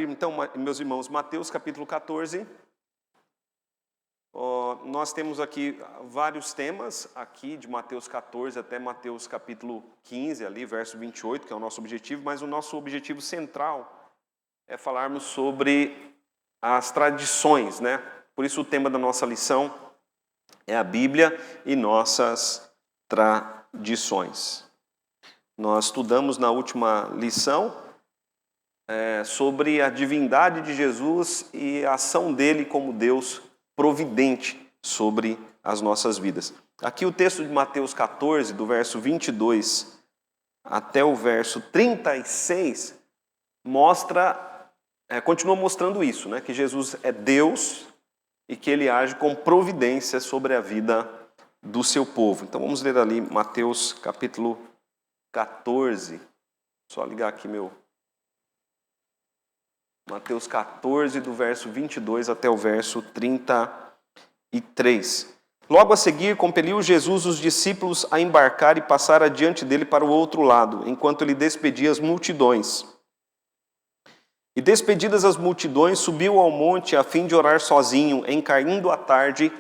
abrir, então, meus irmãos, Mateus capítulo 14. Nós temos aqui vários temas, aqui de Mateus 14 até Mateus capítulo 15, ali, verso 28, que é o nosso objetivo, mas o nosso objetivo central é falarmos sobre as tradições, né? Por isso o tema da nossa lição é a Bíblia e nossas tradições. Nós estudamos na última lição sobre a divindade de Jesus e a ação dele como Deus providente sobre as nossas vidas. Aqui o texto de Mateus 14, do verso 22 até o verso 36, continua mostrando isso, né? Que Jesus é Deus e que ele age com providência sobre a vida do seu povo. Então vamos ler ali Mateus capítulo 14. Só ligar aqui Mateus 14, do verso 22 até o verso 33. Logo a seguir, compeliu Jesus os discípulos a embarcar e passar adiante dele para o outro lado, enquanto ele despedia as multidões. E despedidas as multidões, subiu ao monte a fim de orar sozinho. Em caindo a tarde,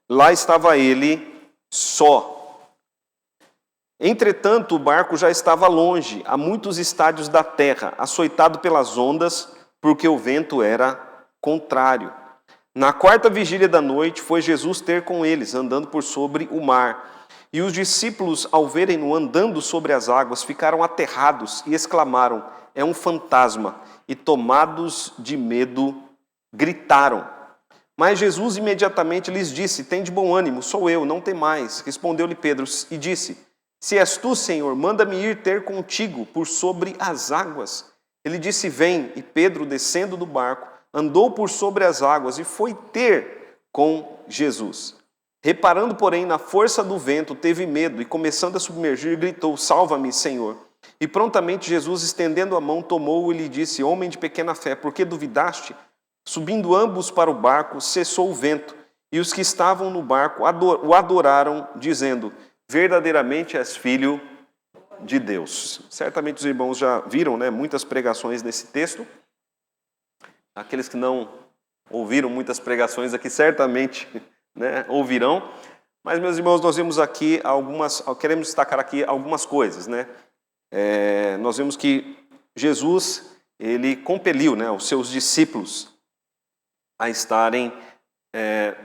lá estava ele só. Entretanto, o barco já estava longe, a muitos estádios da terra, açoitado pelas ondas, porque o vento era contrário. Na quarta vigília da noite, foi Jesus ter com eles, andando por sobre o mar. E os discípulos, ao verem-no andando sobre as águas, ficaram aterrados e exclamaram: é um fantasma! E tomados de medo, gritaram. Mas Jesus imediatamente lhes disse: tende bom ânimo, sou eu, não temais. Respondeu-lhe Pedro e disse: se és tu, Senhor, manda-me ir ter contigo por sobre as águas. Ele disse: vem. E Pedro, descendo do barco, andou por sobre as águas e foi ter com Jesus. Reparando, porém, na força do vento, teve medo e, começando a submergir, gritou: salva-me, Senhor. E prontamente Jesus, estendendo a mão, tomou-o e lhe disse: homem de pequena fé, por que duvidaste? Subindo ambos para o barco, cessou o vento, e os que estavam no barco o adoraram, dizendo: verdadeiramente és filho de Deus. Certamente os irmãos já viram, né, muitas pregações nesse texto. Aqueles que não ouviram muitas pregações aqui, certamente, né, ouvirão. Mas, meus irmãos, nós vemos aqui queremos destacar aqui algumas coisas, né? Nós vemos que Jesus, ele compeliu, né, os seus discípulos a estarem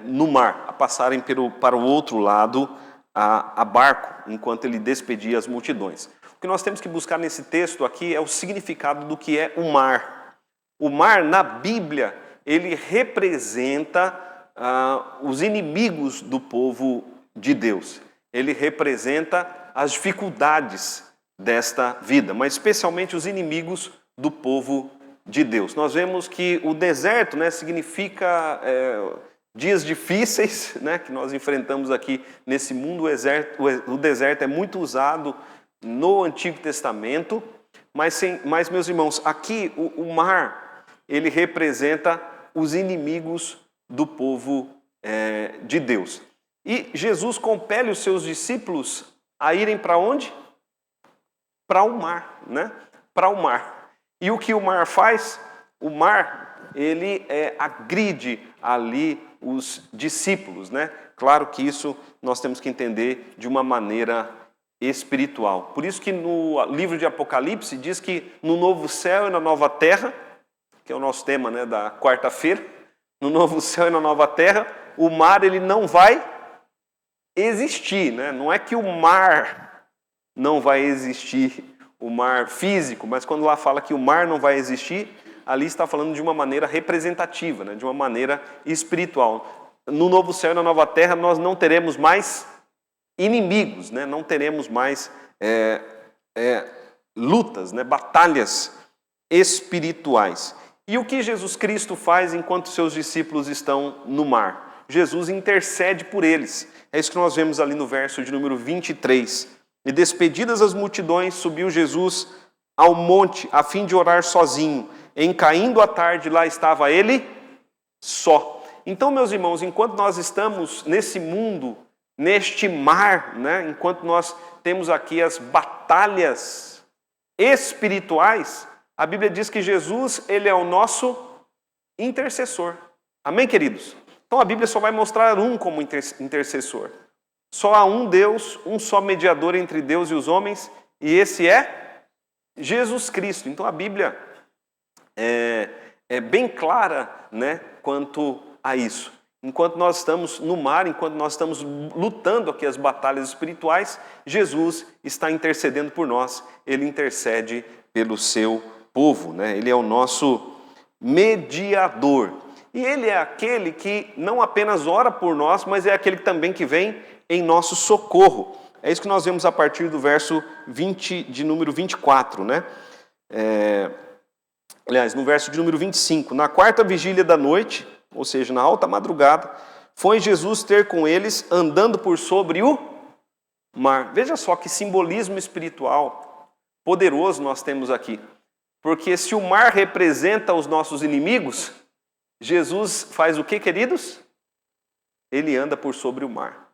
no mar, a passarem para o outro lado a barco, enquanto ele despedia as multidões. O que nós temos que buscar nesse texto aqui é o significado do que é o mar. O mar, na Bíblia, ele representa os inimigos do povo de Deus. Ele representa as dificuldades desta vida, mas especialmente os inimigos do povo de Deus. Nós vemos que o deserto, né, significa dias difíceis, né, que nós enfrentamos aqui nesse mundo. O deserto é muito usado no Antigo Testamento, mas meus irmãos, aqui o mar, ele representa os inimigos do povo de Deus. E Jesus compele os seus discípulos a irem para onde? Para o mar, né? Para o mar. E o que o mar faz? O mar, ele agride ali os discípulos, né? Claro que isso nós temos que entender de uma maneira espiritual. Por isso que no livro de Apocalipse diz que no novo céu e na nova terra, que é o nosso tema, né, da quarta-feira, no novo céu e na nova terra, o mar ele não vai existir, né? Não é que o mar não vai existir, o mar físico, mas quando lá fala que o mar não vai existir, ali está falando de uma maneira representativa, né? De uma maneira espiritual. No novo céu e na nova terra nós não teremos mais inimigos, né? Não teremos mais lutas, né? Batalhas espirituais. E o que Jesus Cristo faz enquanto seus discípulos estão no mar? Jesus intercede por eles. É isso que nós vemos ali no verso de número 23. E despedidas as multidões, subiu Jesus ao monte a fim de orar sozinho. Em caindo a tarde, lá estava ele só. Então, meus irmãos, enquanto nós estamos nesse mundo, neste mar, né, enquanto nós temos aqui as batalhas espirituais, A Bíblia diz que Jesus, ele é o nosso intercessor. Amém, queridos? Então a Bíblia só vai mostrar um como intercessor. Só há um Deus, um só mediador entre Deus e os homens, e esse é Jesus Cristo. Então a Bíblia é bem clara, né, quanto a isso. Enquanto nós estamos no mar, enquanto nós estamos lutando aqui as batalhas espirituais, Jesus está intercedendo por nós. Ele intercede pelo seu povo, né? Ele é o nosso mediador. E ele é aquele que não apenas ora por nós, mas é aquele também que vem em nosso socorro. É isso que nós vemos a partir do verso 20, de número 24, né? Aliás, no verso de número 25. Na quarta vigília da noite, ou seja, na alta madrugada, foi Jesus ter com eles andando por sobre o mar. Veja só que simbolismo espiritual poderoso nós temos aqui. Porque se o mar representa os nossos inimigos, Jesus faz o que, queridos? Ele anda por sobre o mar.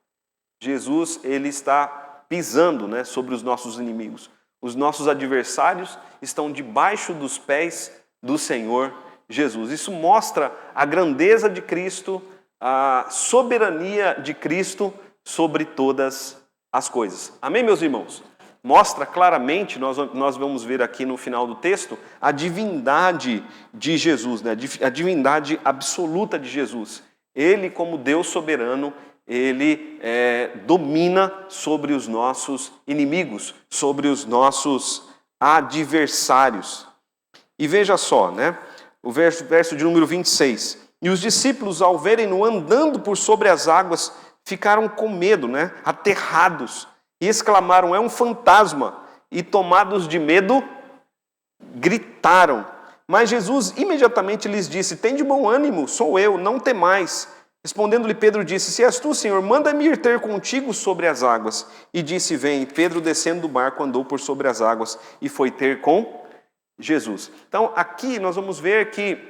Jesus, ele está pisando, né, sobre os nossos inimigos. Os nossos adversários estão debaixo dos pés do Senhor Jesus. Isso mostra a grandeza de Cristo, a soberania de Cristo sobre todas as coisas. Amém, meus irmãos? Mostra claramente, nós vamos ver aqui no final do texto, a divindade de Jesus, né? A divindade absoluta de Jesus. Ele, como Deus soberano, ele domina sobre os nossos inimigos, sobre os nossos adversários. E veja só, né? O verso de número 26. E os discípulos, ao verem-no andando por sobre as águas, ficaram com medo, né? Aterrados. E exclamaram, é um fantasma. E tomados de medo, gritaram. Mas Jesus imediatamente lhes disse, tende bom ânimo, sou eu, não temais. Respondendo-lhe Pedro disse, se és tu, Senhor, manda-me ir ter contigo sobre as águas. E disse, vem. E Pedro, descendo do barco, andou por sobre as águas e foi ter com Jesus. Então, aqui nós vamos ver que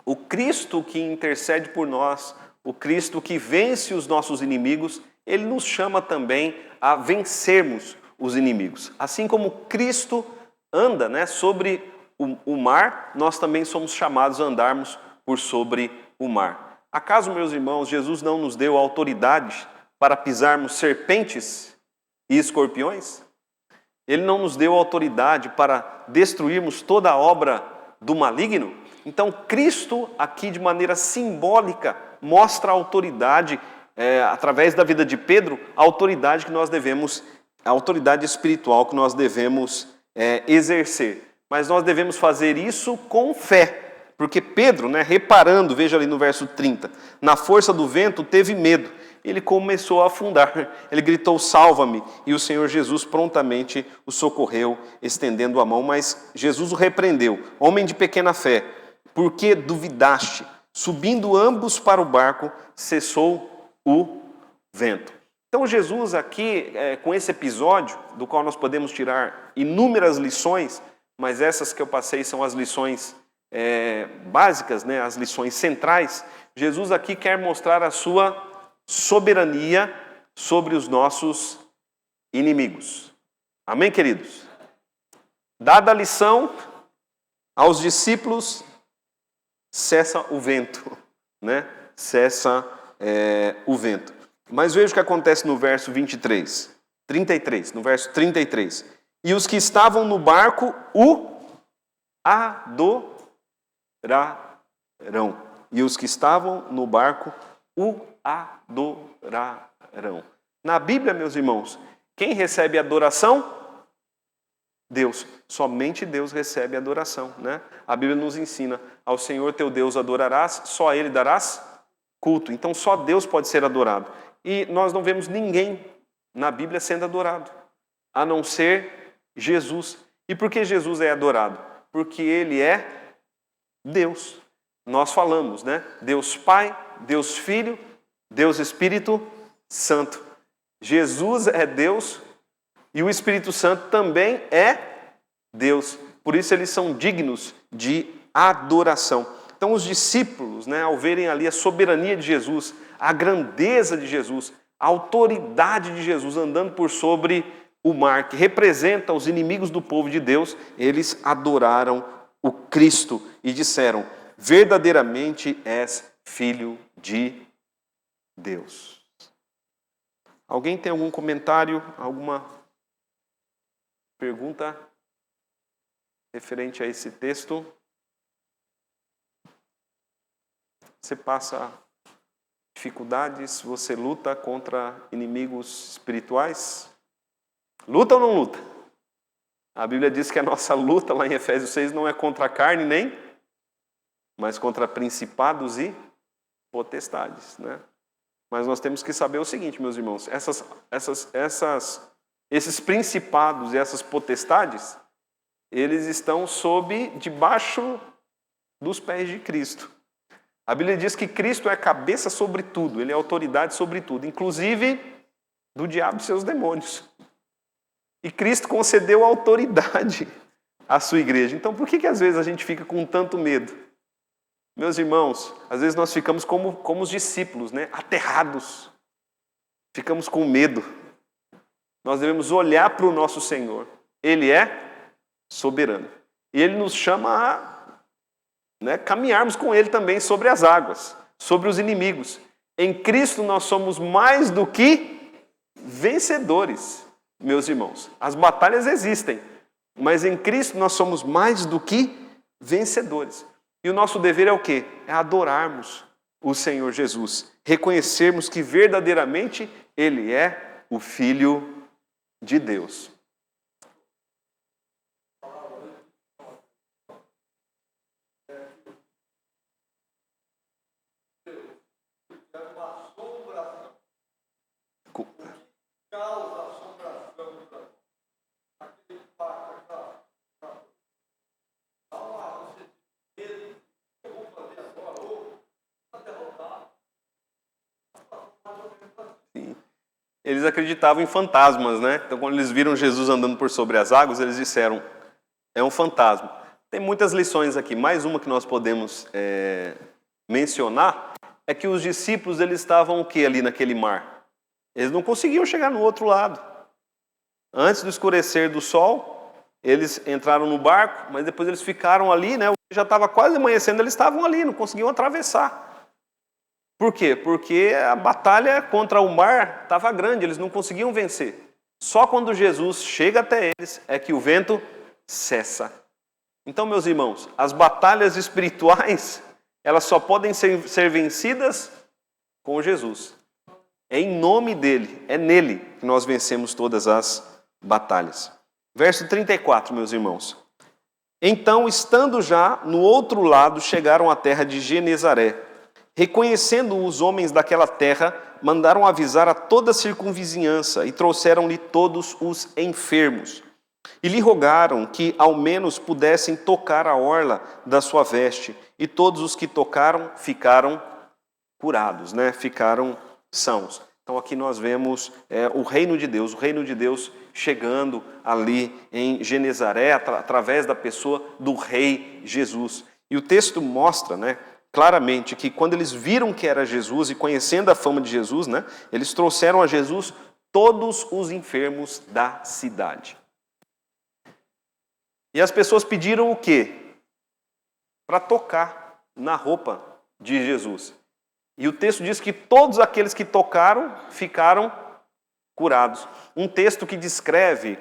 o Cristo que intercede por nós, o Cristo que vence os nossos inimigos, ele nos chama também a vencermos os inimigos. Assim como Cristo anda, né, sobre o mar, nós também somos chamados a andarmos por sobre o mar. Acaso, meus irmãos, Jesus não nos deu autoridade para pisarmos serpentes e escorpiões? Ele não nos deu autoridade para destruirmos toda a obra do maligno? Então, Cristo, aqui de maneira simbólica, mostra a autoridade, através da vida de Pedro, a autoridade que nós devemos, a autoridade espiritual que nós devemos exercer. Mas nós devemos fazer isso com fé. Porque Pedro, né, reparando, veja ali no verso 30, na força do vento teve medo. Ele começou a afundar. Ele gritou, salva-me. E o Senhor Jesus prontamente o socorreu, estendendo a mão. Mas Jesus o repreendeu. Homem de pequena fé, por que duvidaste? Subindo ambos para o barco, cessou o vento. Então Jesus aqui, com esse episódio, do qual nós podemos tirar inúmeras lições, mas essas que eu passei são as lições básicas, né, as lições centrais. Jesus aqui quer mostrar a sua soberania sobre os nossos inimigos. Amém, queridos? Dada a lição aos discípulos, cessa o vento, né? Cessa o vento. Mas veja o que acontece no verso 33, no verso 33. E os que estavam no barco o adorarão. E os que estavam no barco o adorarão. Na Bíblia, meus irmãos, quem recebe adoração? Deus. Somente Deus recebe adoração, né? A Bíblia nos ensina, ao Senhor teu Deus adorarás, só a Ele darás culto. Então só Deus pode ser adorado. E nós não vemos ninguém na Bíblia sendo adorado, a não ser Jesus. E por que Jesus é adorado? Porque Ele é Deus. Nós falamos, né? Deus Pai, Deus Filho, Deus Espírito Santo. Jesus é Deus e o Espírito Santo também é Deus. Por isso eles são dignos de adoração. Então os discípulos, né, ao verem ali a soberania de Jesus, a grandeza de Jesus, a autoridade de Jesus andando por sobre o mar, que representa os inimigos do povo de Deus, eles adoraram o Cristo e disseram: verdadeiramente és filho de Deus. Alguém tem algum comentário, alguma pergunta referente a esse texto? Você passa dificuldades, você luta contra inimigos espirituais? Luta ou não luta? A Bíblia diz que a nossa luta, lá em Efésios 6, não é contra a carne nem, mas contra principados e potestades, né? Mas nós temos que saber o seguinte, meus irmãos, esses principados e essas potestades, eles estão debaixo dos pés de Cristo. A Bíblia diz que Cristo é cabeça sobre tudo, Ele é autoridade sobre tudo, inclusive do diabo e seus demônios. E Cristo concedeu autoridade à sua igreja. Então por que às vezes a gente fica com tanto medo? Meus irmãos, às vezes nós ficamos como os discípulos, né? Aterrados. Ficamos com medo. Nós devemos olhar para o nosso Senhor. Ele é soberano. E Ele nos chama a caminharmos com Ele também sobre as águas, sobre os inimigos. Em Cristo nós somos mais do que vencedores, meus irmãos. As batalhas existem, mas em Cristo nós somos mais do que vencedores. E o nosso dever é o quê? É adorarmos o Senhor Jesus, reconhecermos que verdadeiramente Ele é o Filho de Deus. Eles acreditavam em fantasmas, né? Então, quando eles viram Jesus andando por sobre as águas, eles disseram: é um fantasma. Tem muitas lições aqui. Mais uma que nós podemos mencionar é que os discípulos, eles estavam o que ali naquele mar? Eles não conseguiam chegar no outro lado. Antes do escurecer do sol, eles entraram no barco, mas depois eles ficaram ali, né? Já estava quase amanhecendo, eles estavam ali, não conseguiam atravessar. Por quê? Porque a batalha contra o mar estava grande, eles não conseguiam vencer. Só quando Jesus chega até eles é que o vento cessa. Então, meus irmãos, as batalhas espirituais, elas só podem ser vencidas com Jesus. É em nome dele, é nele que nós vencemos todas as batalhas. Verso 34, meus irmãos. Então, estando já no outro lado, chegaram à terra de Genezaré. Reconhecendo os homens daquela terra, mandaram avisar a toda a circunvizinhança e trouxeram-lhe todos os enfermos. E lhe rogaram que ao menos pudessem tocar a orla da sua veste. E todos os que tocaram ficaram curados, né? Ficaram sãos. Então aqui nós vemos o reino de Deus chegando ali em Genezaré, através da pessoa do rei Jesus. E o texto mostra, né, claramente que quando eles viram que era Jesus e conhecendo a fama de Jesus, né, eles trouxeram a Jesus todos os enfermos da cidade. E as pessoas pediram o quê? Para tocar na roupa de Jesus. E o texto diz que todos aqueles que tocaram ficaram curados. Um texto que descreve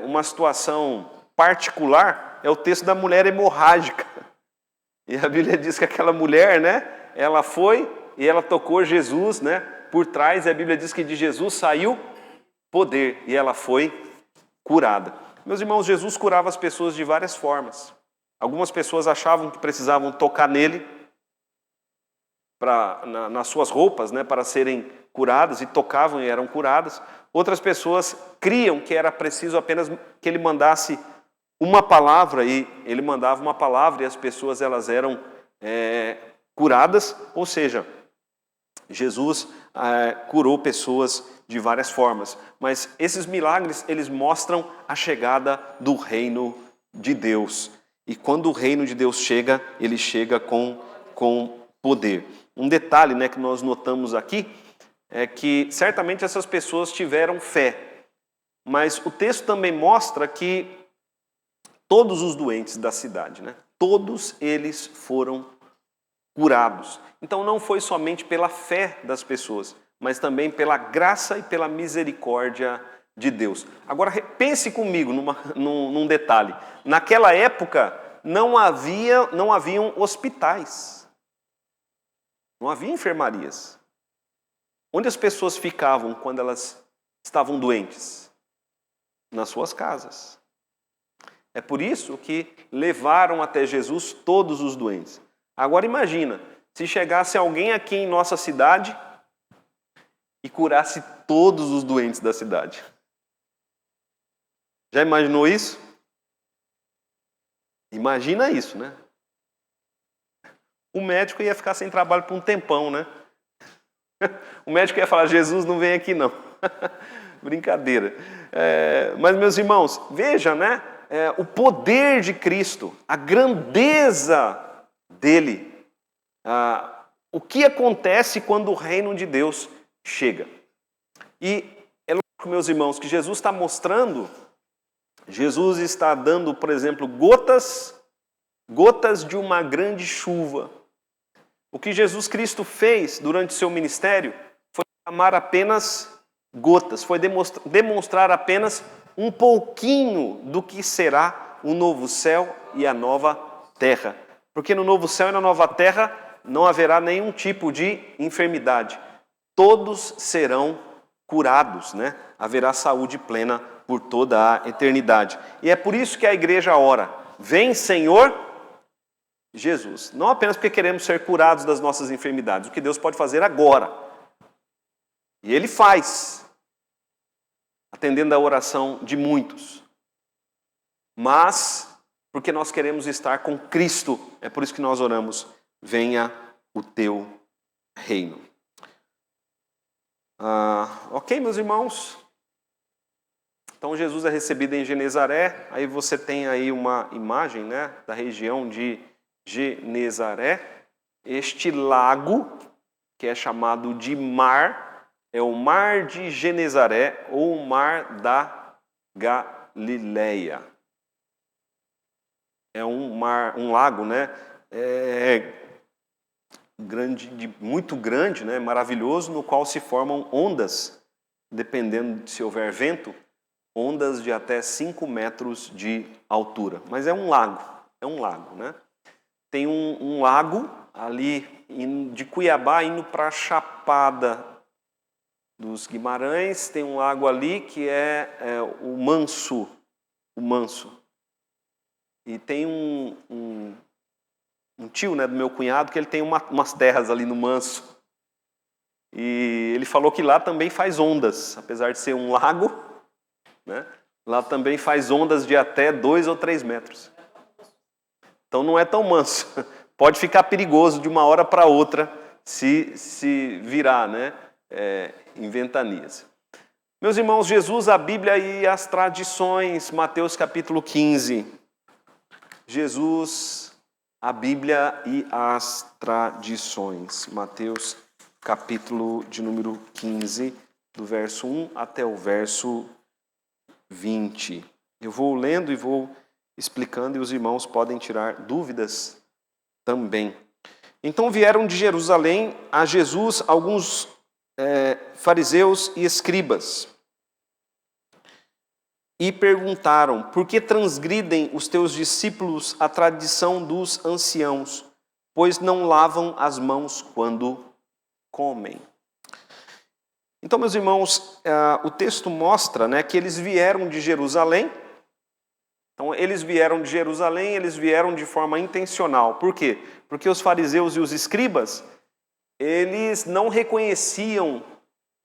uma situação particular é o texto da mulher hemorrágica. E a Bíblia diz que aquela mulher, né, ela foi e ela tocou Jesus, né, por trás, e a Bíblia diz que de Jesus saiu poder, e ela foi curada. Meus irmãos, Jesus curava as pessoas de várias formas. Algumas pessoas achavam que precisavam tocar nele, nas suas roupas, né, para serem curadas, e tocavam e eram curadas. Outras pessoas criam que era preciso apenas que ele mandasse uma palavra, e ele mandava uma palavra e as pessoas elas eram curadas, ou seja, Jesus curou pessoas de várias formas. Mas esses milagres, eles mostram a chegada do reino de Deus. E quando o reino de Deus chega, ele chega com poder. Um detalhe, né, que nós notamos aqui é que certamente essas pessoas tiveram fé. mas o texto também mostra que todos os doentes da cidade, né? Todos eles foram curados. Então não foi somente pela fé das pessoas, mas também pela graça e pela misericórdia de Deus. Agora pense comigo num detalhe. Naquela época não haviam hospitais, não havia enfermarias. Onde as pessoas ficavam quando elas estavam doentes? Nas suas casas. É por isso que levaram até Jesus todos os doentes. Agora imagina, se chegasse alguém aqui em nossa cidade e curasse todos os doentes da cidade. Já imaginou isso? Imagina isso, né? O médico ia ficar sem trabalho por um tempão, né? O médico ia falar, Jesus, não vem aqui não. Brincadeira. Mas, meus irmãos, veja, né? O poder de Cristo, a grandeza dele. O que acontece quando o reino de Deus chega. E é lógico, meus irmãos, que Jesus está mostrando, Jesus está dando, por exemplo, gotas de uma grande chuva. O que Jesus Cristo fez durante o seu ministério foi chamar apenas gotas, foi demonstrar apenas um pouquinho do que será o novo céu e a nova terra. Porque no novo céu e na nova terra não haverá nenhum tipo de enfermidade. Todos serão curados, né? Haverá saúde plena por toda a eternidade. E é por isso que a igreja ora, vem Senhor Jesus. Não apenas porque queremos ser curados das nossas enfermidades, o que Deus pode fazer agora. E Ele faz, atendendo a oração de muitos. Mas, porque nós queremos estar com Cristo, é por isso que nós oramos, venha o teu reino. Ok, meus irmãos? Então Jesus é recebido em Genezaré, aí você tem aí uma imagem, né, da região de Genezaré. Este lago, que é chamado de mar, é o mar de Genezaré ou o mar da Galileia. É um lago, né, muito grande, né, maravilhoso, no qual se formam ondas, dependendo de se houver vento, ondas de até 5 metros de altura. Mas é um lago, né? Tem um lago ali de Cuiabá indo para a Chapada dos Guimarães, tem um lago ali que é o Manso. E tem um tio, né, do meu cunhado que ele tem umas terras ali no Manso. E ele falou que lá também faz ondas, apesar de ser um lago, né? Lá também faz ondas de até 2 ou 3 metros. Então não é tão manso. Pode ficar perigoso de uma hora para outra se virar, né? Em ventanias. Meus irmãos, Jesus, a Bíblia e as tradições, Mateus capítulo 15. Jesus, a Bíblia e as tradições. Mateus capítulo de número 15, do verso 1 até o verso 20. Eu vou lendo e vou explicando e os irmãos podem tirar dúvidas também. Então vieram de Jerusalém a Jesus alguns fariseus e escribas e perguntaram: por que transgridem os teus discípulos a tradição dos anciãos, pois não lavam as mãos quando comem? Então, meus irmãos, o texto mostra, né, que eles vieram de Jerusalém. Então, eles vieram de Jerusalém, eles vieram de forma intencional. Por quê? Porque os fariseus e os escribas, eles não reconheciam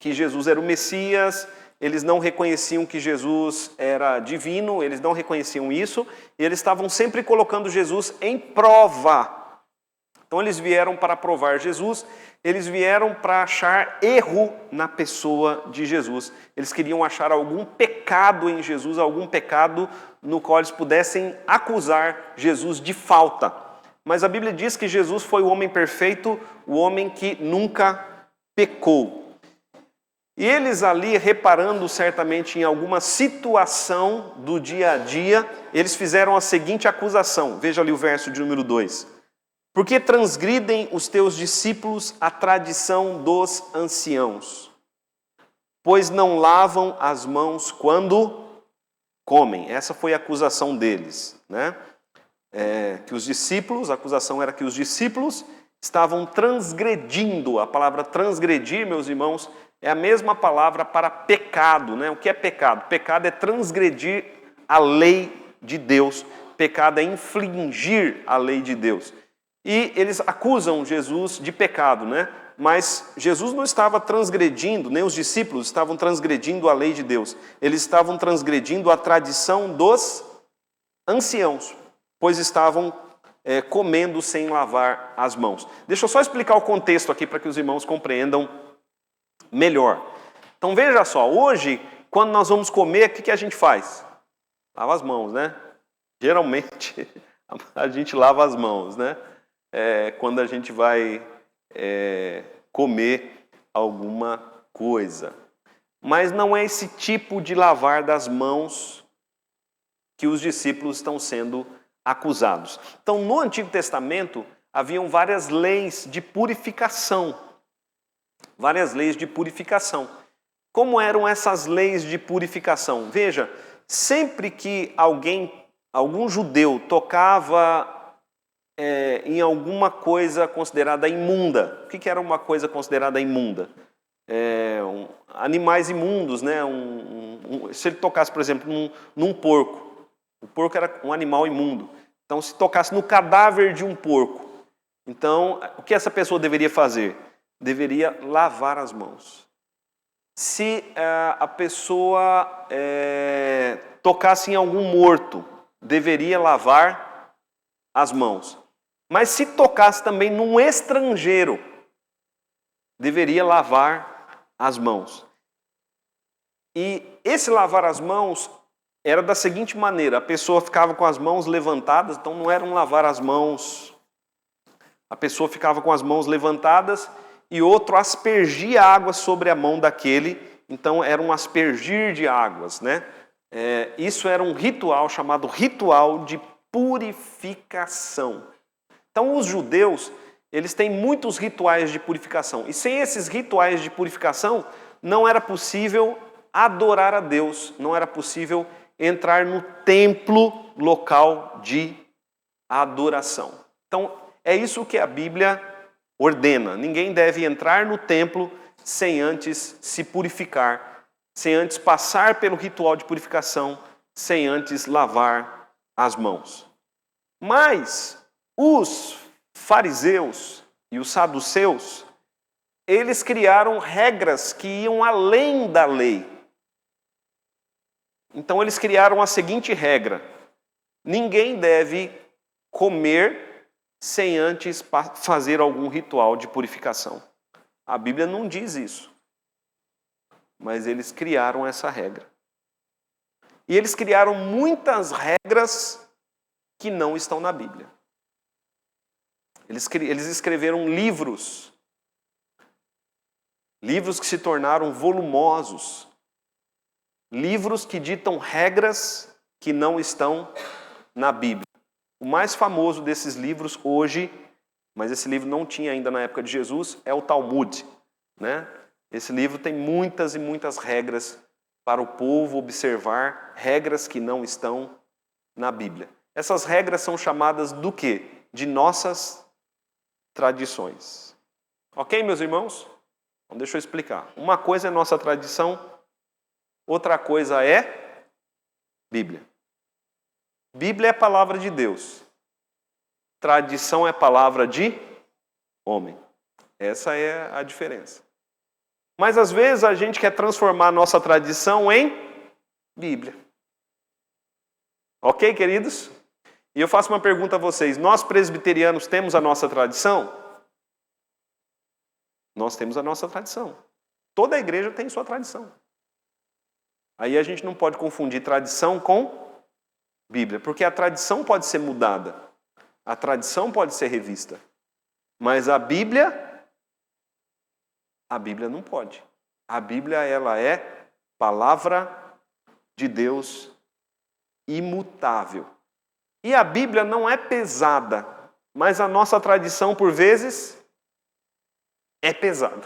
que Jesus era o Messias, eles não reconheciam que Jesus era divino, eles não reconheciam isso, e eles estavam sempre colocando Jesus em prova. Então eles vieram para provar Jesus, eles vieram para achar erro na pessoa de Jesus. Eles queriam achar algum pecado em Jesus, algum pecado no qual eles pudessem acusar Jesus de falta. Mas a Bíblia diz que Jesus foi o homem perfeito, o homem que nunca pecou. E eles ali, reparando certamente em alguma situação do dia a dia, eles fizeram a seguinte acusação. Veja ali o verso de número 2. Por que transgridem os teus discípulos a tradição dos anciãos? Pois não lavam as mãos quando comem. Essa foi a acusação deles, né? Que os discípulos, a acusação era que os discípulos estavam transgredindo. A palavra transgredir, meus irmãos, é a mesma palavra para pecado, né? O que é pecado? Pecado é transgredir a lei de Deus. Pecado é infringir a lei de Deus. E eles acusam Jesus de pecado, né? Mas Jesus não estava transgredindo, nem os discípulos estavam transgredindo a lei de Deus. Eles estavam transgredindo a tradição dos anciãos, pois estavam comendo sem lavar as mãos. Deixa eu só explicar o contexto aqui para que os irmãos compreendam melhor. Então veja só, hoje, quando nós vamos comer, o que a gente faz? Lava as mãos, né? Geralmente, a gente lava as mãos, né? Quando a gente vai comer alguma coisa. Mas não é esse tipo de lavar das mãos que os discípulos estão sendo acusados. Então, no Antigo Testamento, haviam várias leis de purificação. Várias leis de purificação. Como eram essas leis de purificação? Veja, sempre que algum judeu tocava em alguma coisa considerada imunda. O que era uma coisa considerada imunda? Animais imundos, né? Se ele tocasse, por exemplo, num porco. O porco era um animal imundo. Então, se tocasse no cadáver de um porco, então, o que essa pessoa deveria fazer? Deveria lavar as mãos. Se a pessoa tocasse em algum morto, deveria lavar as mãos. Mas se tocasse também num estrangeiro, deveria lavar as mãos. E esse lavar as mãos era da seguinte maneira: a pessoa ficava com as mãos levantadas, então não era um lavar as mãos. A pessoa ficava com as mãos levantadas e outro aspergia água sobre a mão daquele, então era um aspergir de águas, né? Isso era um ritual chamado ritual de purificação. Então os judeus, eles têm muitos rituais de purificação. E sem esses rituais de purificação, não era possível adorar a Deus, não era possível entrar no templo local de adoração. Então, é isso que a Bíblia ordena. Ninguém deve entrar no templo sem antes se purificar, sem antes passar pelo ritual de purificação, sem antes lavar as mãos. Mas os fariseus e os saduceus, eles criaram regras que iam além da lei. Então eles criaram a seguinte regra: ninguém deve comer sem antes fazer algum ritual de purificação. A Bíblia não diz isso, mas eles criaram essa regra. E eles criaram muitas regras que não estão na Bíblia. Eles escreveram livros que se tornaram volumosos, livros que ditam regras que não estão na Bíblia. O mais famoso desses livros hoje, mas esse livro não tinha ainda na época de Jesus, é o Talmud, né? Esse livro tem muitas e muitas regras para o povo observar, regras que não estão na Bíblia. Essas regras são chamadas do quê? De nossas tradições. Ok, meus irmãos? Então deixa eu explicar. Uma coisa é nossa tradição, outra coisa é Bíblia. Bíblia é a palavra de Deus. Tradição é palavra de homem. Essa é a diferença. Mas às vezes a gente quer transformar a nossa tradição em Bíblia. Ok, queridos? E eu faço uma pergunta a vocês. Nós presbiterianos temos a nossa tradição? Nós temos a nossa tradição. Toda a igreja tem sua tradição. Aí a gente não pode confundir tradição com Bíblia, porque a tradição pode ser mudada, a tradição pode ser revista, mas a Bíblia não pode. A Bíblia, ela é palavra de Deus imutável. E a Bíblia não é pesada, mas a nossa tradição, por vezes, é pesada.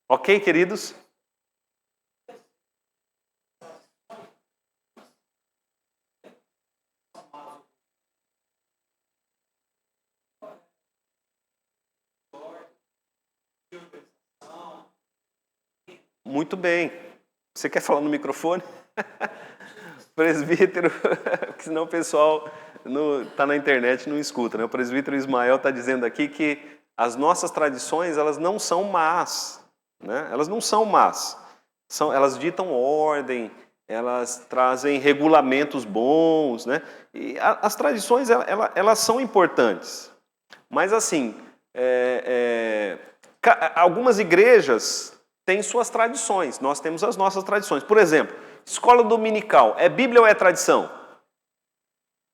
Ok, queridos? Muito bem. Você quer falar no microfone? Presbítero, porque senão o pessoal está na internet e não escuta, né? O presbítero Ismael está dizendo aqui que as nossas tradições, elas não são más, né? Elas não são más. Elas ditam ordem, elas trazem regulamentos bons, né? E as tradições, elas são importantes. Mas assim, algumas igrejas têm suas tradições, nós temos as nossas tradições. Por exemplo, escola dominical, é Bíblia ou é tradição?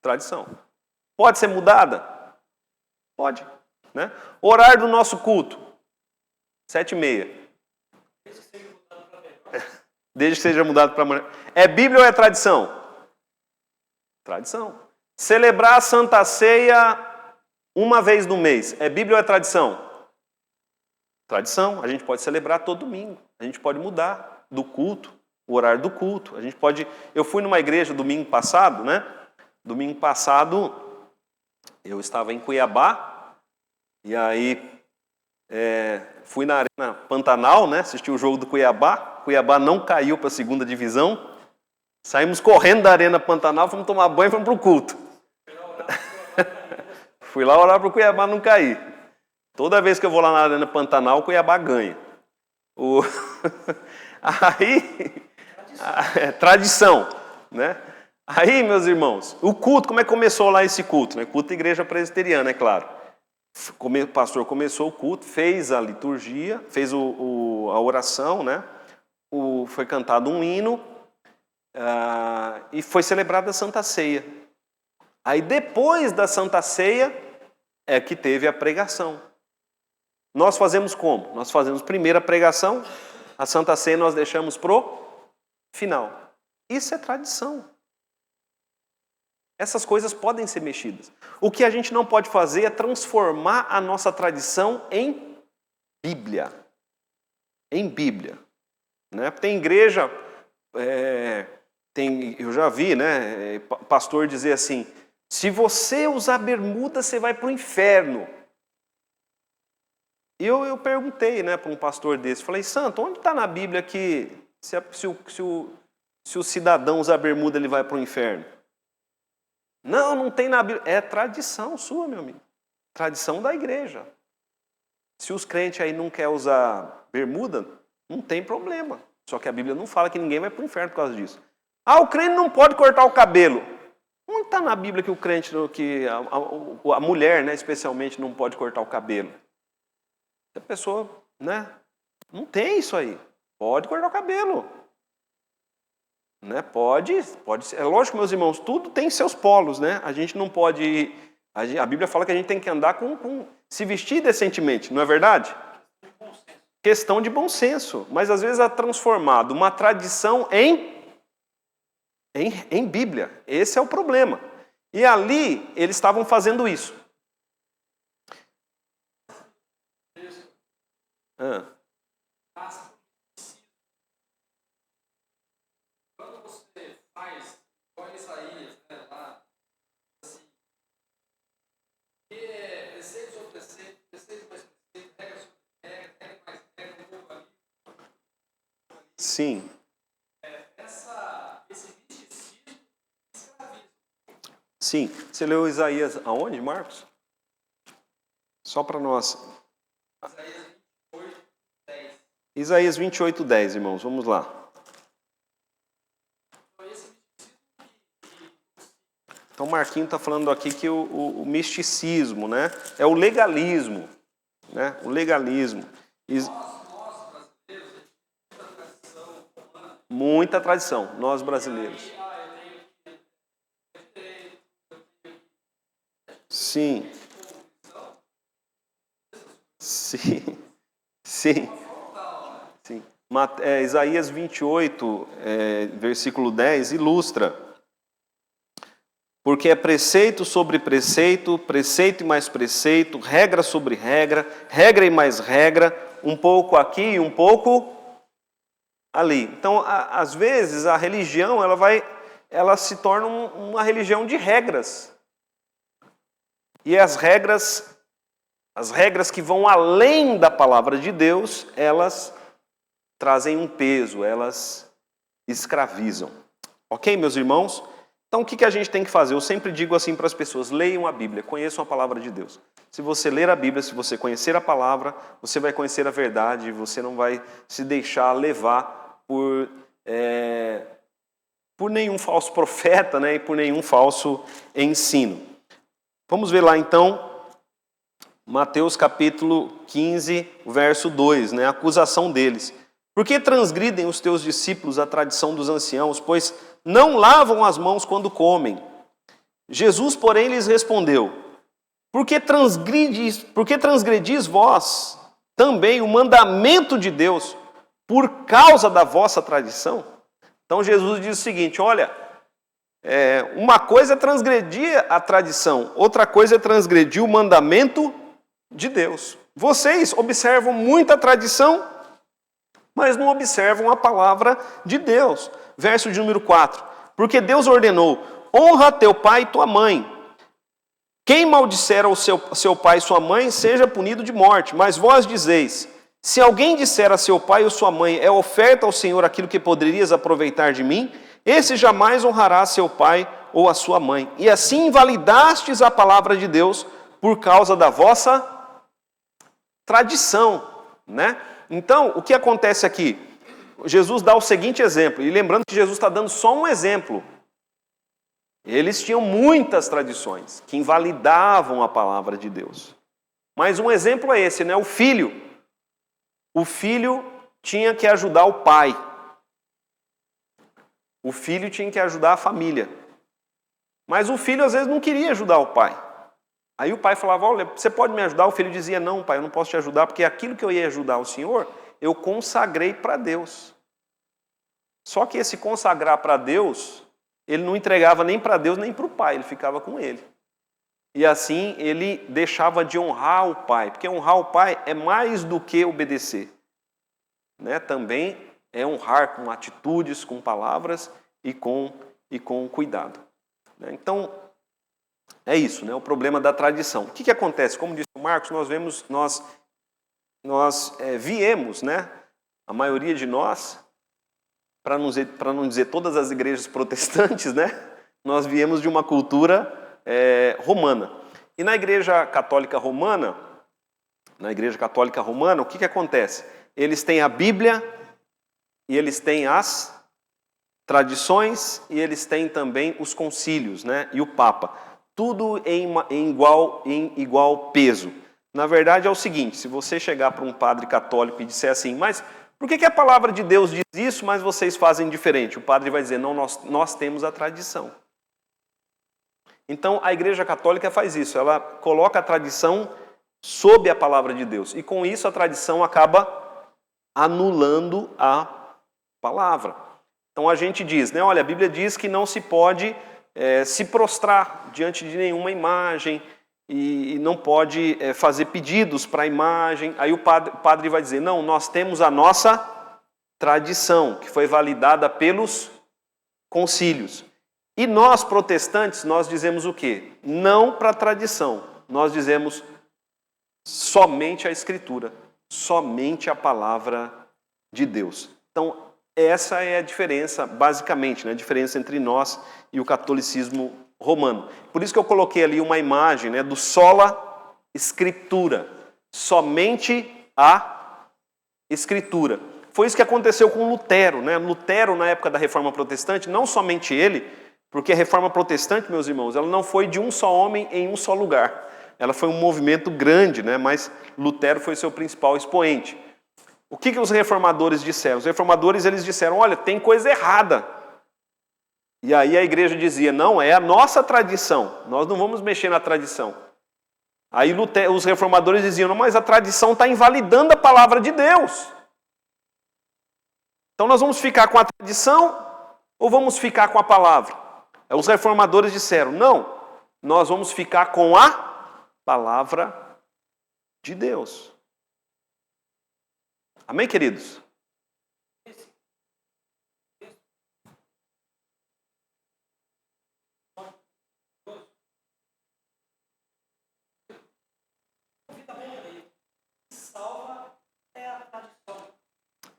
Tradição. Pode ser mudada? Pode. Né? Horário do nosso culto, 7h30. Desde que seja mudado para amanhã. É Bíblia ou é tradição? Tradição. Celebrar a Santa Ceia uma vez no mês, é Bíblia ou é tradição? Tradição. A gente pode celebrar todo domingo. A gente pode mudar do culto, o horário do culto. A gente pode. Eu fui numa igreja domingo passado, né? Domingo passado eu estava em Cuiabá e aí fui na Arena Pantanal, né? Assisti o jogo do Cuiabá. Cuiabá não caiu para a segunda divisão. Saímos correndo da Arena Pantanal, fomos tomar banho e fomos para o culto. Fui lá orar para o Cuiabá não cair. Toda vez que eu vou lá na Arena Pantanal, o Cuiabá ganha. Aí, tradição, né? Aí, meus irmãos, o culto, como é que começou lá esse culto? Né? Culto da igreja presbiteriana, é claro. O pastor começou o culto, fez a liturgia, fez a oração, né? Foi cantado um hino e foi celebrada a Santa Ceia. Aí, depois da Santa Ceia, é que teve a pregação. Nós fazemos como? Nós fazemos primeiro a pregação, a Santa Ceia nós deixamos pro final. Isso é tradição. Essas coisas podem ser mexidas. O que a gente não pode fazer é transformar a nossa tradição em Bíblia. Em Bíblia. Né? Tem igreja, eu já vi, né, pastor dizer assim, se você usar bermuda, você vai para o inferno. E eu perguntei, né, para um pastor desse, falei, santo, onde está na Bíblia que se o cidadão usar bermuda, ele vai para o inferno? Não tem na Bíblia. É tradição sua, meu amigo. Tradição da igreja. Se os crentes aí não querem usar bermuda, não tem problema. Só que a Bíblia não fala que ninguém vai para o inferno por causa disso. O crente não pode cortar o cabelo. Onde está na Bíblia que o crente, que a mulher, né, especialmente, não pode cortar o cabelo? A pessoa, né, não tem isso aí. Pode cortar o cabelo. Né? Pode. É lógico, meus irmãos, tudo tem seus polos, né? A gente não pode. A Bíblia fala que a gente tem que andar se vestir decentemente, não é verdade? Questão de bom senso. Mas às vezes é transformado uma tradição em Bíblia. Esse é o problema. E ali eles estavam fazendo isso. Quando você faz, igual Isaías, né, lá, assim, que é preceito sobre preceito, preceito mais preceito, regra sobre regra mais regra, um pouco ali. Sim. Esse misticismo escraviza. Sim. Você leu Isaías aonde, Marcos? Só para nós. Isaías 28:10, irmãos. Vamos lá. Então, Marquinho está falando aqui que o misticismo, né, é o legalismo. Né, o legalismo. Nós brasileiros, a gente tem muita tradição romana. Muita tradição, nós brasileiros. Sim. Sim. Sim. Sim. Isaías 28, versículo 10, ilustra. Porque é preceito sobre preceito, preceito e mais preceito, regra sobre regra, regra e mais regra, um pouco aqui e um pouco ali. Então, às vezes, a religião ela se torna uma religião de regras. E as regras que vão além da palavra de Deus, elas trazem um peso, elas escravizam. Ok, meus irmãos? Então, o que a gente tem que fazer? Eu sempre digo assim para as pessoas, leiam a Bíblia, conheçam a palavra de Deus. Se você ler a Bíblia, se você conhecer a palavra, você vai conhecer a verdade, você não vai se deixar levar por nenhum falso profeta, né, e por nenhum falso ensino. Vamos ver lá então, Mateus capítulo 15, verso 2, né, a acusação deles. Por que transgridem os teus discípulos a tradição dos anciãos, pois não lavam as mãos quando comem? Jesus, porém, lhes respondeu, por que transgredis vós também o mandamento de Deus por causa da vossa tradição? Então Jesus diz o seguinte, olha, uma coisa é transgredir a tradição, outra coisa é transgredir o mandamento de Deus. Vocês observam muita tradição, mas não observam a palavra de Deus. Verso de número 4. Porque Deus ordenou, honra teu pai e tua mãe. Quem maldisser ao seu pai e sua mãe, seja punido de morte. Mas vós dizeis, se alguém disser a seu pai ou sua mãe, é oferta ao Senhor aquilo que poderias aproveitar de mim, esse jamais honrará seu pai ou a sua mãe. E assim invalidastes a palavra de Deus por causa da vossa tradição, né? Então, o que acontece aqui? Jesus dá o seguinte exemplo, e lembrando que Jesus está dando só um exemplo. Eles tinham muitas tradições que invalidavam a palavra de Deus. Mas um exemplo é esse, né? O filho. O filho tinha que ajudar o pai. O filho tinha que ajudar a família. Mas o filho às vezes não queria ajudar o pai. Aí o pai falava, olha, você pode me ajudar? O filho dizia, não, pai, eu não posso te ajudar, porque aquilo que eu ia ajudar o senhor, eu consagrei para Deus. Só que esse consagrar para Deus, ele não entregava nem para Deus, nem para o pai, ele ficava com ele. E assim ele deixava de honrar o pai, porque honrar o pai é mais do que obedecer. Né? Também é honrar com atitudes, com palavras e com cuidado. Né? Então, é isso, né? O problema da tradição. O que acontece? Como disse o Marcos, nós viemos, né? A maioria de nós, para não dizer todas as igrejas protestantes, né? Nós viemos de uma cultura romana. E na Igreja Católica Romana, o que acontece? Eles têm a Bíblia, e eles têm as tradições, e eles têm também os concílios, né? E o Papa. Tudo em igual peso. Na verdade é o seguinte, se você chegar para um padre católico e disser assim, mas por que a palavra de Deus diz isso, mas vocês fazem diferente? O padre vai dizer, não, nós temos a tradição. Então a Igreja Católica faz isso, ela coloca a tradição sob a palavra de Deus. E com isso a tradição acaba anulando a palavra. Então a gente diz, né, olha, a Bíblia diz que não se pode se prostrar diante de nenhuma imagem e não pode fazer pedidos para a imagem. Aí o padre vai dizer, não, nós temos a nossa tradição, que foi validada pelos concílios. E nós, protestantes, nós dizemos o quê? Não para a tradição, nós dizemos somente a Escritura, somente a palavra de Deus. Então, essa é a diferença, basicamente, né? A diferença entre nós e o catolicismo romano. Por isso que eu coloquei ali uma imagem, né, do sola Scriptura, somente a Escritura. Foi isso que aconteceu com Lutero, né? Lutero, na época da Reforma Protestante, não somente ele, porque a Reforma Protestante, meus irmãos, ela não foi de um só homem em um só lugar. Ela foi um movimento grande, né? Mas Lutero foi seu principal expoente. O que os reformadores disseram? Os reformadores eles disseram, olha, tem coisa errada. E aí a igreja dizia, não, é a nossa tradição, nós não vamos mexer na tradição. Aí os reformadores diziam, não, mas a tradição está invalidando a palavra de Deus. Então nós vamos ficar com a tradição ou vamos ficar com a palavra? Os reformadores disseram, não, nós vamos ficar com a palavra de Deus. Amém, queridos?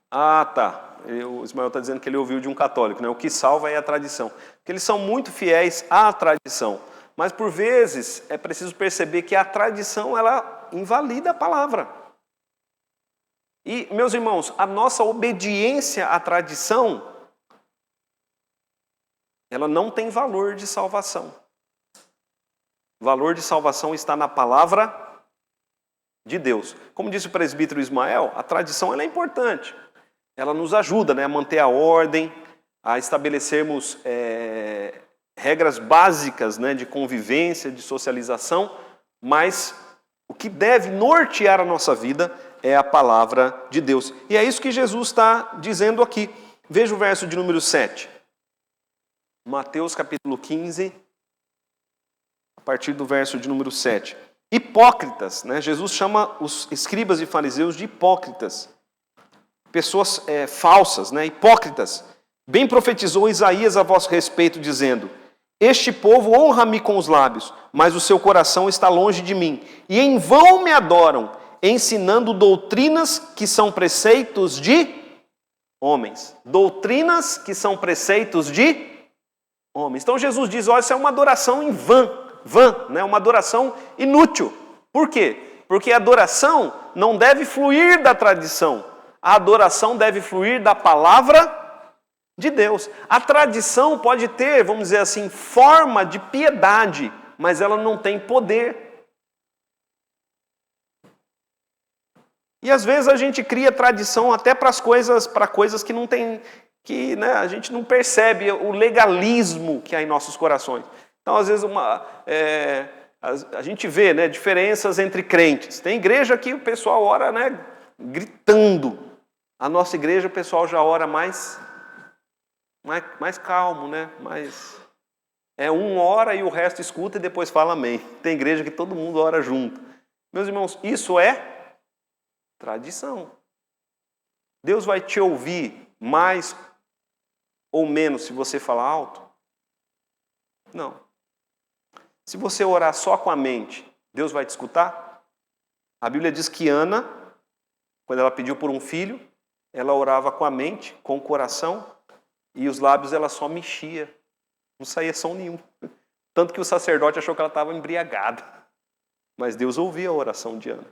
Ah, tá. O Ismael está dizendo que ele ouviu de um católico, né? O que salva é a tradição. Porque eles são muito fiéis à tradição. Mas, por vezes, é preciso perceber que a tradição, ela invalida a palavra. E, meus irmãos, a nossa obediência à tradição, ela não tem valor de salvação. O valor de salvação está na palavra de Deus. Como disse o presbítero Ismael, a tradição ela é importante. Ela nos ajuda, né, a manter a ordem, a estabelecermos regras básicas, né, de convivência, de socialização, mas o que deve nortear a nossa vida é a palavra de Deus. E é isso que Jesus está dizendo aqui. Veja o verso de número 7. Mateus capítulo 15, a partir do verso de número 7. Hipócritas, né? Jesus chama os escribas e fariseus de hipócritas. Pessoas falsas, né? Hipócritas. Bem profetizou Isaías a vosso respeito, dizendo: este povo honra-me com os lábios, mas o seu coração está longe de mim. E em vão me adoram, ensinando doutrinas que são preceitos de homens. Doutrinas que são preceitos de homens. Então Jesus diz, olha, isso é uma adoração em vã, né? Uma adoração inútil. Por quê? Porque a adoração não deve fluir da tradição. A adoração deve fluir da palavra de Deus. A tradição pode ter, vamos dizer assim, forma de piedade, mas ela não tem poder. E às vezes a gente cria tradição até para coisas que não tem, que, né, a gente não percebe o legalismo que há em nossos corações. Então, às vezes, a gente vê, né, diferenças entre crentes. Tem igreja que o pessoal ora, né, gritando. A nossa igreja, o pessoal já ora mais calmo, né? Um ora e o resto escuta e depois fala amém. Tem igreja que todo mundo ora junto. Meus irmãos, isso é tradição. Deus vai te ouvir mais ou menos se você falar alto? Não. Se você orar só com a mente, Deus vai te escutar? A Bíblia diz que Ana, quando ela pediu por um filho, ela orava com a mente, com o coração, e os lábios ela só mexia. Não saía som nenhum. Tanto que o sacerdote achou que ela estava embriagada. Mas Deus ouvia a oração de Ana.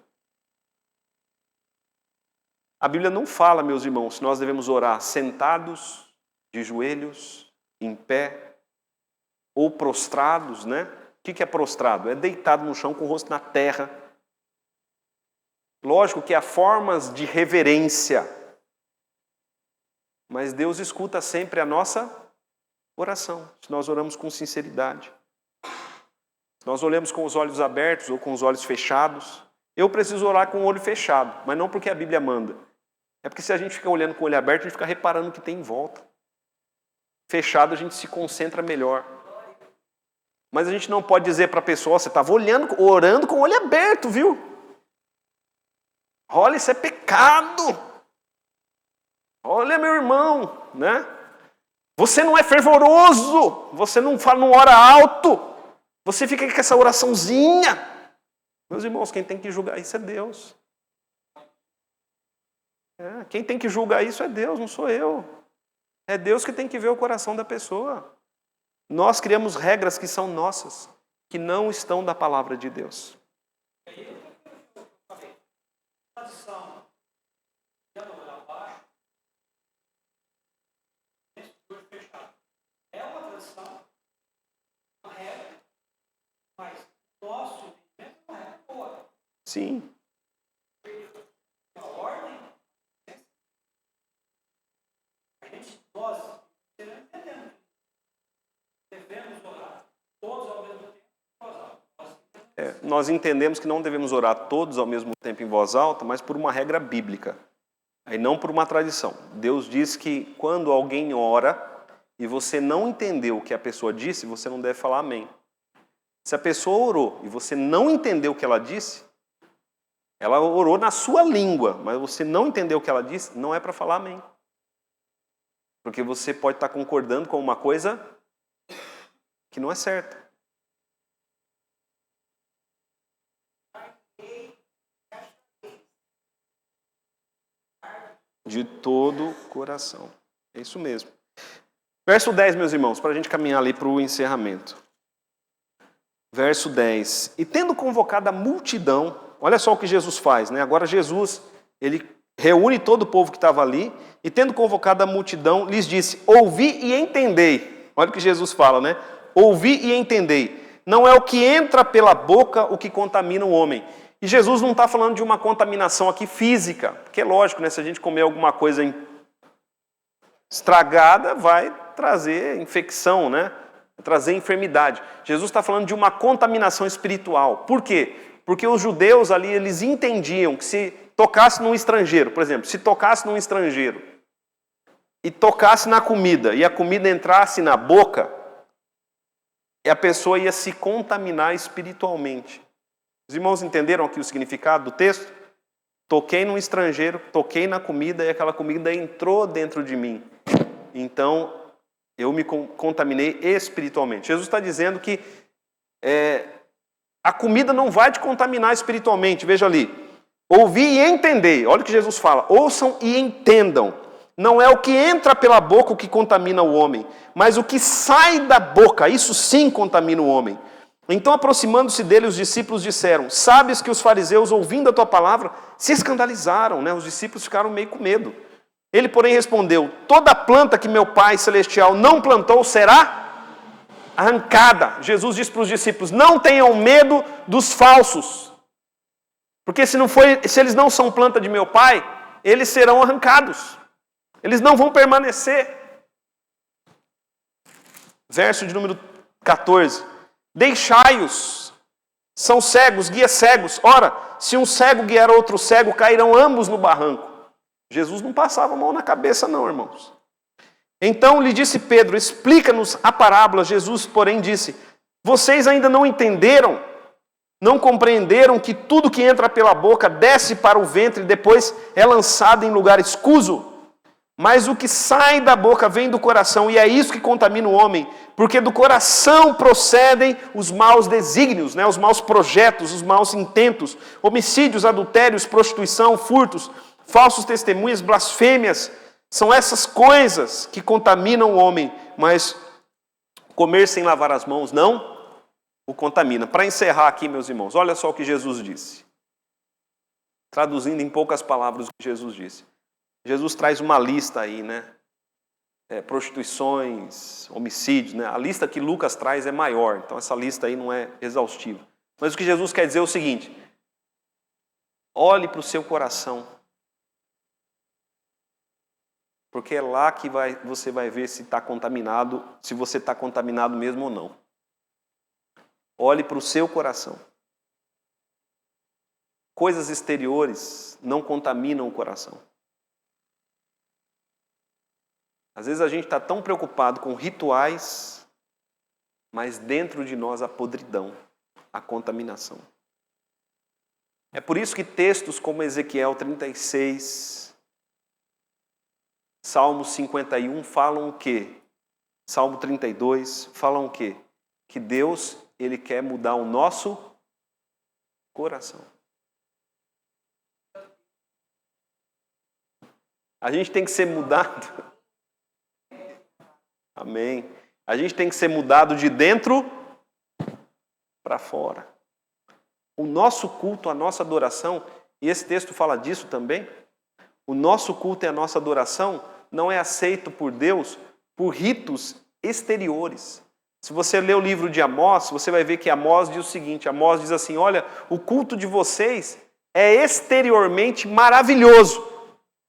A Bíblia não fala, meus irmãos, se nós devemos orar sentados, de joelhos, em pé, ou prostrados, né? O que é prostrado? É deitado no chão com o rosto na terra. Lógico que há formas de reverência, mas Deus escuta sempre a nossa oração, se nós oramos com sinceridade. Se nós olhamos com os olhos abertos ou com os olhos fechados. Eu preciso orar com o olho fechado, mas não porque a Bíblia manda. É porque se a gente fica olhando com o olho aberto, a gente fica reparando o que tem em volta. Fechado, a gente se concentra melhor. Mas a gente não pode dizer para a pessoa, você estava orando com o olho aberto, viu? Olha, isso é pecado. Olha, meu irmão, né? Você não é fervoroso, você não ora alto, você fica com essa oraçãozinha. Meus irmãos, quem tem que julgar isso é Deus. Quem tem que julgar isso é Deus, não sou eu. É Deus que tem que ver o coração da pessoa. Nós criamos regras que são nossas, que não estão da palavra de Deus. Sim. Nós entendemos que não devemos orar todos ao mesmo tempo em voz alta, mas por uma regra bíblica. Aí não por uma tradição. Deus diz que quando alguém ora e você não entendeu o que a pessoa disse, você não deve falar amém. Se a pessoa orou e você não entendeu o que ela disse, ela orou na sua língua, mas você não entendeu o que ela disse, não é para falar amém. Porque você pode estar concordando com uma coisa que não é certa. De todo o coração. É isso mesmo. Verso 10, meus irmãos, para a gente caminhar ali para o encerramento. Verso 10. E tendo convocado a multidão, olha só o que Jesus faz, né? Agora Jesus, ele reúne todo o povo que estava ali, e tendo convocado a multidão, lhes disse, ouvi e entendei. Olha o que Jesus fala, né? Ouvi e entendei. Não é o que entra pela boca o que contamina o homem. E Jesus não está falando de uma contaminação aqui física, porque é lógico, né? Se a gente comer alguma coisa estragada, vai trazer infecção, né? Vai trazer enfermidade. Jesus está falando de uma contaminação espiritual. Por quê? Porque os judeus ali, eles entendiam que se tocasse num estrangeiro, por exemplo, se tocasse num estrangeiro e tocasse na comida e a comida entrasse na boca, a pessoa ia se contaminar espiritualmente. Os irmãos entenderam aqui o significado do texto? Toquei num estrangeiro, toquei na comida e aquela comida entrou dentro de mim. Então, eu me contaminei espiritualmente. Jesus está dizendo que a comida não vai te contaminar espiritualmente. Veja ali. Ouvi e entendei. Olha o que Jesus fala. Ouçam e entendam. Não é o que entra pela boca o que contamina o homem, mas o que sai da boca, isso sim contamina o homem. Então, aproximando-se dele, os discípulos disseram, sabes que os fariseus, ouvindo a tua palavra, se escandalizaram, né? Os discípulos ficaram meio com medo. Ele, porém, respondeu, toda planta que meu Pai Celestial não plantou será arrancada. Jesus disse para os discípulos, não tenham medo dos falsos. Porque se eles não são planta de meu Pai, eles serão arrancados. Eles não vão permanecer. Verso de número 14. Deixai-os. São cegos, guia cegos. Ora, se um cego guiar outro cego, cairão ambos no barranco. Jesus não passava a mão na cabeça não, irmãos. Então lhe disse Pedro, explica-nos a parábola. Jesus, porém, disse, vocês ainda não entenderam? Não compreenderam que tudo que entra pela boca desce para o ventre e depois é lançado em lugar escuso? Mas o que sai da boca vem do coração, e é isso que contamina o homem, porque do coração procedem os maus desígnios, né? Os maus projetos, os maus intentos, homicídios, adultérios, prostituição, furtos, falsos testemunhas, blasfêmias. São essas coisas que contaminam o homem, mas comer sem lavar as mãos não o contamina. Para encerrar aqui, meus irmãos, olha só o que Jesus disse. Traduzindo em poucas palavras o que Jesus disse. Jesus traz uma lista aí, né? Prostituições, homicídios, né? A lista que Lucas traz é maior, então essa lista aí não é exaustiva. Mas o que Jesus quer dizer é o seguinte: olhe para o seu coração, porque é lá que você vai ver se está contaminado, se você está contaminado mesmo ou não. Olhe para o seu coração. Coisas exteriores não contaminam o coração. Às vezes a gente está tão preocupado com rituais, mas dentro de nós a podridão, a contaminação. É por isso que textos como Ezequiel 36, Salmo 51 falam o quê? Salmo 32 falam o quê? Que Deus, Ele quer mudar o nosso coração. A gente tem que ser mudado. Amém. A gente tem que ser mudado de dentro para fora. O nosso culto, a nossa adoração, e esse texto fala disso também, o nosso culto e a nossa adoração não é aceito por Deus por ritos exteriores. Se você ler o livro de Amós, você vai ver que Amós diz o seguinte, Amós diz assim, olha, o culto de vocês é exteriormente maravilhoso,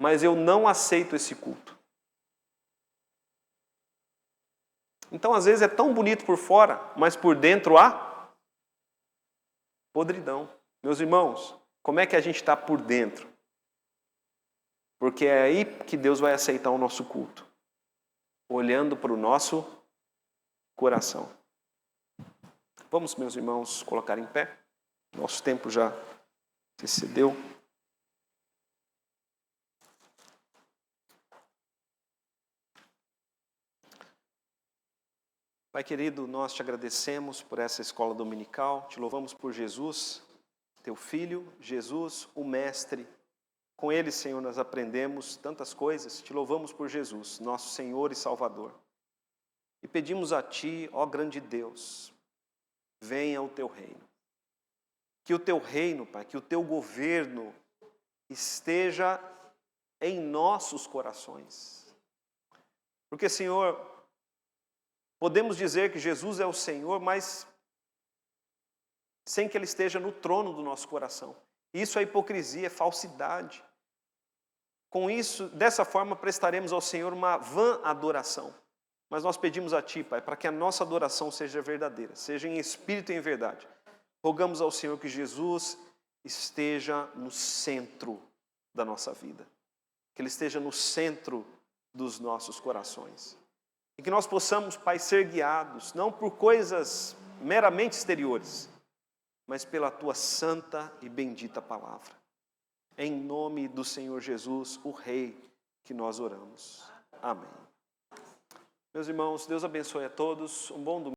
mas eu não aceito esse culto. Então, às vezes, é tão bonito por fora, mas por dentro há podridão. Meus irmãos, como é que a gente está por dentro? Porque é aí que Deus vai aceitar o nosso culto, olhando para o nosso coração. Vamos, meus irmãos, colocar em pé. Nosso tempo já se excedeu. Pai querido, nós te agradecemos por essa escola dominical, te louvamos por Jesus, teu Filho, Jesus, o Mestre. Com ele, Senhor, nós aprendemos tantas coisas, te louvamos por Jesus, nosso Senhor e Salvador. E pedimos a Ti, ó grande Deus, venha o Teu reino. Que o Teu reino, Pai, que o Teu governo esteja em nossos corações. Porque, Senhor, podemos dizer que Jesus é o Senhor, mas sem que Ele esteja no trono do nosso coração. Isso é hipocrisia, é falsidade. Com isso, dessa forma, prestaremos ao Senhor uma vã adoração. Mas nós pedimos a Ti, Pai, para que a nossa adoração seja verdadeira, seja em espírito e em verdade. Rogamos ao Senhor que Jesus esteja no centro da nossa vida. Que Ele esteja no centro dos nossos corações. E que nós possamos, Pai, ser guiados, não por coisas meramente exteriores, mas pela Tua santa e bendita palavra. Em nome do Senhor Jesus, o Rei, que nós oramos. Amém. Meus irmãos, Deus abençoe a todos. Um bom domingo.